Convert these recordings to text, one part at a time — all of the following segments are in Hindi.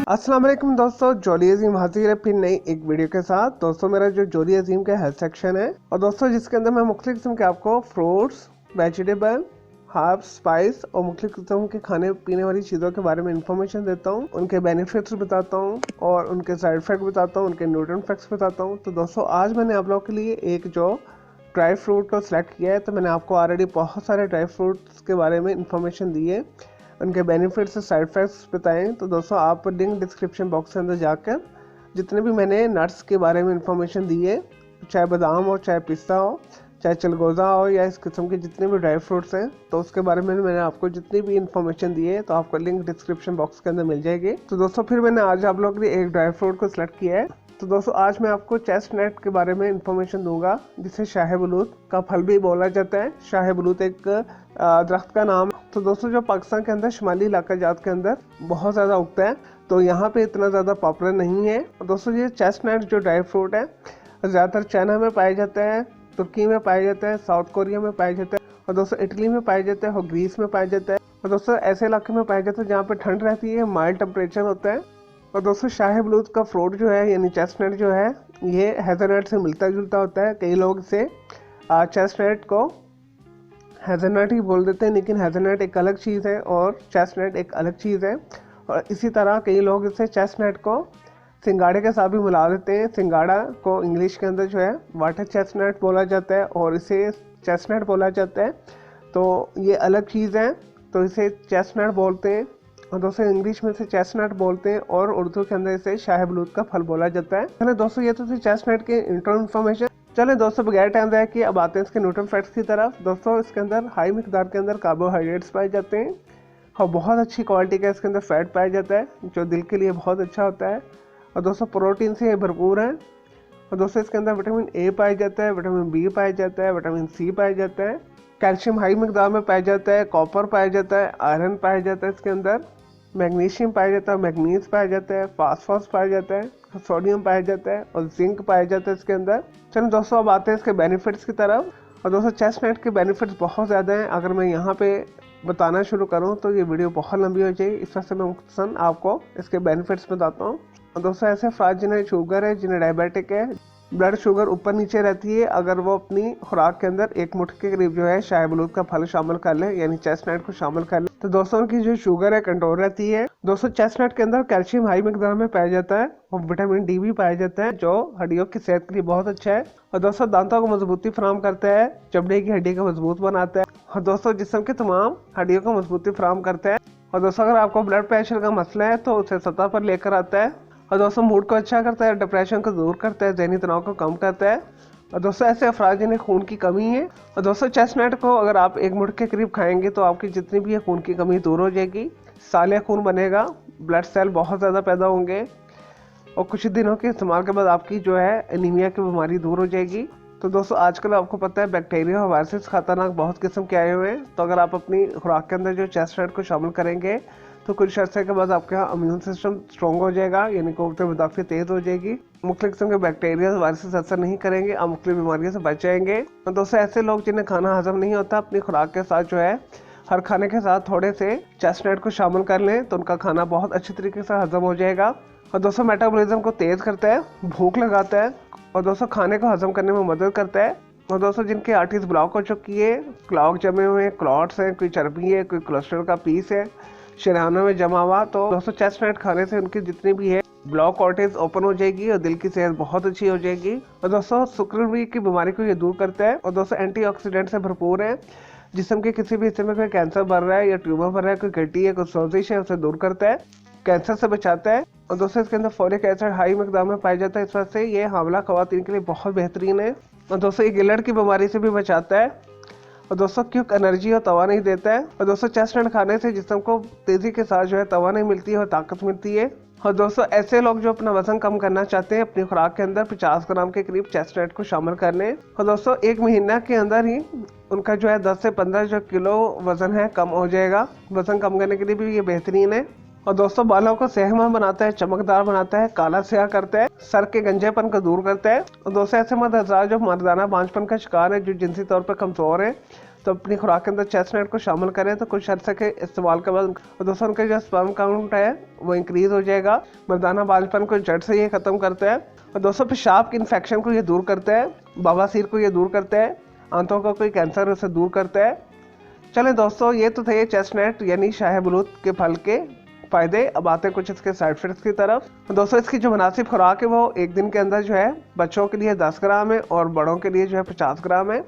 अस्सलाम वालेकुम दोस्तों, जोली अजीम हाजिर है फिर नई एक वीडियो के साथ। दोस्तों मेरा जो जोली अजीम का हेल्थ सेक्शन है और दोस्तों जिसके अंदर मैं मुख्तलिफ किस्म के आपको फ्रूट्स, वेजिटेबल, हर्ब्स, स्पाइस और मुख्तलिफ किस्म के खाने पीने वाली चीज़ों के बारे में इंफॉर्मेशन देता हूँ, उनके बेनिफिट्स बताता हूँ और उनके साइड इफेक्ट बताता हूँ, उनके न्यूट्रिएंट फैक्ट्स बताता हूँ। तो दोस्तों आज मैंने आप लोगों के लिए एक जो ड्राई फ्रूट को सिलेक्ट किया है, तो मैंने आपको ऑलरेडी बहुत सारे ड्राई फ्रूट्स के बारे में इंफॉर्मेशन दी है, उनके बेनिफिट्स साइड इफेक्ट्स बताएं। तो दोस्तों आप लिंक डिस्क्रिप्शन बॉक्स के अंदर जाकर जितने भी मैंने नट्स के बारे में इंफॉर्मेशन दी है, चाहे बादाम हो, चाहे पिस्ता हो, चाहे चलगोज़ा हो या इस किस्म के जितने भी ड्राई फ्रूट्स हैं, तो उसके बारे में मैंने आपको जितनी भी इंफॉर्मेशन दी है तो आपको लिंक डिस्क्रिप्शन बॉक्स के अंदर मिल जाएगी। तो दोस्तों फिर मैंने आज आप लोगों के लिए एक ड्राई फ्रूट को सिलेक्ट किया है। तो दोस्तों आज मैं आपको चेस्टनट के बारे में इंफॉर्मेशन दूंगा, जिसे शाह बलूत का फल भी बोला जाता है। शाह बलूत एक दरख्त का नाम है। तो दोस्तों जो पाकिस्तान के अंदर शुमाली इलाका जात के अंदर बहुत ज़्यादा उगता है, तो यहाँ पे इतना ज़्यादा पॉपुलर नहीं है। और दोस्तों ये चेस्टनट जो ड्राई फ्रूट है ज़्यादातर चाइना में पाया जाता है, तुर्की में पाया जाता है, साउथ कोरिया में पाया जाता है और दोस्तों इटली में पाया जाता है और ग्रीस में पाया जाता है। और दोस्तों ऐसे इलाके में पाया जाता है जहाँ पे ठंड रहती है, माइल्ड टेम्परेचर होता है। और दोस्तों शाह बलूत का फ्रूट जो है यानी चेस्टनट जो है ये हेज़लनट से मिलता जुलता होता है। कई लोग इसे चेस्टनट को हेज़लनट ही बोल देते हैं, लेकिन हेज़लनट एक अलग चीज़ है और चेस्टनट एक अलग चीज़ है। और इसी तरह कई लोग इसे चेस्टनट को सिंगाड़े के साथ भी मिला देते हैं। सिंगाड़ा को इंग्लिश के अंदर जो है वाटर चेस्टनट बोला जाता है और इसे चेस्टनट बोला जाता है, तो ये अलग चीज़ है, तो इसे चेस्टनट बोलते हैं। और दोस्तों इंग्लिश में इसे चेस्टनट बोलते हैं और उर्दू के अंदर इसे शाह बलूत का फल बोला जाता है। चले दोस्तों ये तो थी चेस्टनट के इंट्रो इन्फॉर्मेशन। चले दोस्तों बगैर टाइम जाए कि अब आते हैं इसके न्यूट्रिएंट फैक्ट्स की तरफ। दोस्तों इसके अंदर हाई मिकदार के अंदर कार्बोहाइड्रेट्स पाए जाते हैं और बहुत अच्छी क्वालिटी का इसके अंदर फैट पाया जाता है, जो दिल के लिए बहुत अच्छा होता है। और दोस्तों प्रोटीन से भरपूर है। और दोस्तों इसके अंदर विटामिन ए पाया जाता है, विटामिन बी पाया जाता है, विटामिन सी पाया जाता है, कैल्शियम हाई मिकदार में पाया जाता है, कॉपर पाया जाता है, आयरन पाया जाता है, इसके अंदर मैग्नीशियम पाया जाता है, मैग्नीज पाया जाता है, फास्फोरस पाया जाता है, सोडियम पाया जाता है और जिंक पाया जाता है इसके अंदर। चलो दोस्तों अब आते हैं इसके बेनिफिट्स की तरफ। और दोस्तों चेस्टनट के बेनिफिट्स बहुत ज़्यादा हैं, अगर मैं यहाँ पे बताना शुरू करूँ तो ये वीडियो बहुत लंबी हो जाएगी, इस वजह से मैं मुख्तसर आपको इसके बेनिफिट्स बताता हूँ। और दोस्तों ऐसे अफराद जिन्हें शुगर है, जिन्हें डायबिटिक है, ब्लड शुगर ऊपर नीचे रहती है, अगर वो अपनी खुराक के अंदर एक मुट्ठी के करीब जो है शाह बलूत का फल शामिल कर ले यानी चेस्टनट को शामिल कर ले, तो दोस्तों उनकी जो शुगर है कंट्रोल रहती है। दोस्तों चेस्टनट के अंदर कैल्शियम हाई मिकदार में पाया जाता है और विटामिन डी भी पाया जाता है, जो हड्डियों की सेहत के लिए बहुत अच्छा है। और दोस्तों दांतों को मजबूती फराहम करता है, चमड़े की हड्डी को मजबूत बनाता है और दोस्तों जिस्म के तमाम हड्डियों को मजबूती फराहम करता है। और दोस्तों अगर आपको ब्लड प्रेशर का मसला है तो उसे सतह पर लेकर आता है। और दोस्तों मूड को अच्छा करता है, डिप्रेशन को दूर करता है, ज़हनी तनाव को कम करता है। और दोस्तों ऐसे अफराद जिन्हें खून की कमी है, और दोस्तों चेस्टनट को अगर आप एक मुट्ठी के करीब खाएंगे तो आपकी जितनी भी है खून की कमी दूर हो जाएगी, साले खून बनेगा, ब्लड सेल बहुत ज़्यादा पैदा होंगे और कुछ दिनों के इस्तेमाल के बाद आपकी जो है एनीमिया की बीमारी दूर हो जाएगी। तो दोस्तों आजकल आपको पता है बैक्टीरिया और वायरसेस खतरनाक बहुत किस्म के आए हुए हैं, तो अगर आप अपनी खुराक के अंदर जो चेस्टनट को शामिल करेंगे तो कुछ अर्से के बाद आपका इम्यून सिस्टम स्ट्रॉन्ग हो जाएगा, यानी क़ुव्वत मुदाफ़ा तेज़ हो जाएगी, मुख्तलिफ किस्म के बैक्टीरिया वायरसेस असर नहीं करेंगे, आप मुख्तलिफ बीमारियों से बच जाएंगे। तो दोस्तों ऐसे लोग जिन्हें खाना हजम नहीं होता, अपनी खुराक के साथ जो है हर खाने के साथ थोड़े से चेस्टनट को शामिल कर लें तो उनका खाना बहुत अच्छी तरीके से हजम हो जाएगा। और दोस्तों मेटाबॉलिज्म को तेज़ करता है, भूख लगाता है और दोस्तों खाने को हजम करने में मदद करता है। और दोस्तों जिनके आर्टरीज ब्लॉक हो चुकी है, क्लॉग जमे हुए हैं, क्लॉट्स हैं, कोई चर्बी है, कोई कोलेस्ट्रॉल का पीस है शरीर में जमा हुआ, तो दोस्तों चेस्टनट खाने से उनकी जितनी भी है ब्लॉक आर्टरीज ओपन हो जाएगी और दिल की सेहत बहुत अच्छी हो जाएगी। और दोस्तों शुगर की बीमारी को ये दूर करता है। और दोस्तों एंटीऑक्सीडेंट से भरपूर है, जिस्म के किसी भी हिस्से में कोई कैंसर बढ़ रहा है या ट्यूमर बढ़ रहा है, कोई गड्डी है, कोई सोजिश है, उसे दूर करता है, कैंसर से बचाता है। और दोस्तों इसके अंदर फोलिक एसिड हाई मिकदार में पाया जाता है, इस वजह से ये हामला खवातीन के लिए बहुत बेहतरीन है। और दोस्तों ये गिलट की बीमारी से भी बचाता है और दोस्तों क्योंकि एनर्जी और तवा नहीं देता है। और दोस्तों चेस्टनट खाने से जिस्म को तेजी के साथ जो है तवा नहीं मिलती है और ताकत मिलती है। और दोस्तों ऐसे लोग जो अपना वजन कम करना चाहते हैं, अपनी खुराक के अंदर 50 ग्राम के करीब चेस्टनट को शामिल कर लें और दोस्तों एक महीना के अंदर ही उनका जो है 10 से 15 जो किलो वजन है कम हो जाएगा। वजन कम करने के लिए भी ये बेहतरीन है। और दोस्तों बालों को सेहतमंद बनाता है, चमकदार बनाता है, काला स्याह करता है, सर के गंजेपन को दूर करता है। और दोस्तों ऐसे मर्द हज़रात जो मर्दाना बांझपन का शिकार है, जो जिनसी तौर पर कमज़ोर है, तो अपनी खुराक के अंदर चेस्टनट को शामिल करें तो कुछ अर्से के इस्तेमाल के बाद दोस्तों उनका जो स्पर्म काउंट है वो इंक्रीज हो जाएगा। मर्दाना बांझपन को जड़ से ये ख़त्म करता है और दोस्तों पेशाब की इन्फेक्शन को ये दूर करता है, बवासीर को ये दूर करता है, आंतों का कोई कैंसर उसे दूर करता है। चलें दोस्तों, ये तो थे चेस्टनट यानी शाह बलूत के फल के फ़ायदे। अब आते हैं कुछ इसके साइड इफेक्ट्स की तरफ। दोस्तों इसकी जो मुनासिब खुराक है वो एक दिन के अंदर जो है बच्चों के लिए 10 ग्राम है और बड़ों के लिए जो है 50 ग्राम है।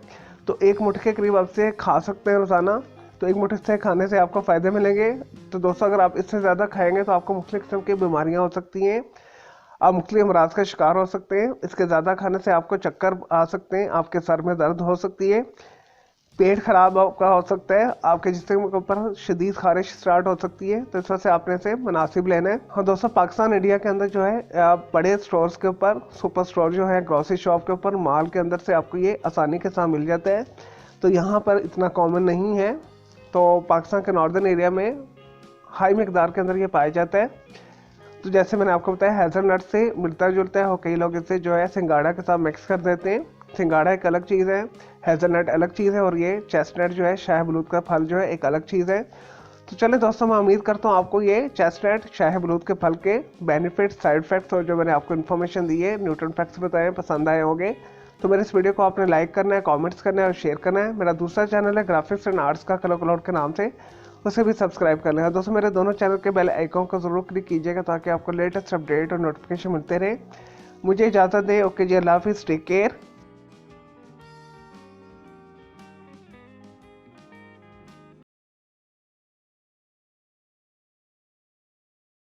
तो एक मुट्ठी के करीब आप से खा सकते हैं रोज़ाना। तो एक मुट्ठी से खाने से आपको फ़ायदे मिलेंगे। तो दोस्तों अगर आप इससे ज़्यादा खाएंगे तो आपको मुख्तलिफ किस्म की बीमारियाँ हो सकती हैं, आप मुख्तलिफ अमराज का शिकार हो सकते हैं। इसके ज़्यादा खाने से आपको चक्कर आ सकते हैं, आपके सर में दर्द हो सकती है, पेट खराब आपका हो सकता है, आपके जिस्म के ऊपर शदीद खारिश स्टार्ट हो सकती है। तो इस वजह से आपने से मुनासिब लेना है। और दोस्तों पाकिस्तान इंडिया के अंदर जो है बड़े स्टोर्स के ऊपर, सुपर स्टोर जो है ग्रोसरी शॉप के ऊपर, मॉल के अंदर से आपको ये आसानी के साथ मिल जाता है। तो यहाँ पर इतना कॉमन नहीं है। तो पाकिस्तान के नॉर्दर्न एरिया में हाई मकदार के अंदर ये पाया जाता है। तो जैसे मैंने आपको बताया हेज़लनट से मिलता जुलता है और कई लोग इसे जो है सिंगाड़ा के साथ मिक्स कर देते हैं। सिंगाड़ा एक अलग चीज़ है, हेज़लनट अलग चीज़ है और ये चेस्टनट जो है शाह बलूत का फल जो है एक अलग चीज़ है। तो चले दोस्तों, मैं उम्मीद करता हूँ आपको ये चेस्टनट शाह बलूत के फल के बेनिफिट्स, साइड इफेक्ट्स और जो मैंने आपको इन्फॉर्मेशन दी है, न्यूट्रन फैक्ट्स बताए, पसंद आए होंगे। तो मेरे इस वीडियो को आपने लाइक करना है, कमेंट्स करना है और शेयर करना है। मेरा दूसरा चैनल है ग्राफिक्स एंड आर्ट्स का कलर के नाम से, उसे भी सब्सक्राइब कर लेना। दोस्तों मेरे दोनों चैनल के बेल आइकॉन को जरूर क्लिक कीजिएगा ताकि आपको लेटेस्ट अपडेट और नोटिफिकेशन मिलते रहे। मुझे इजाज़त दें। ओके जी, अल्लाह हाफिज़, टेक केयर।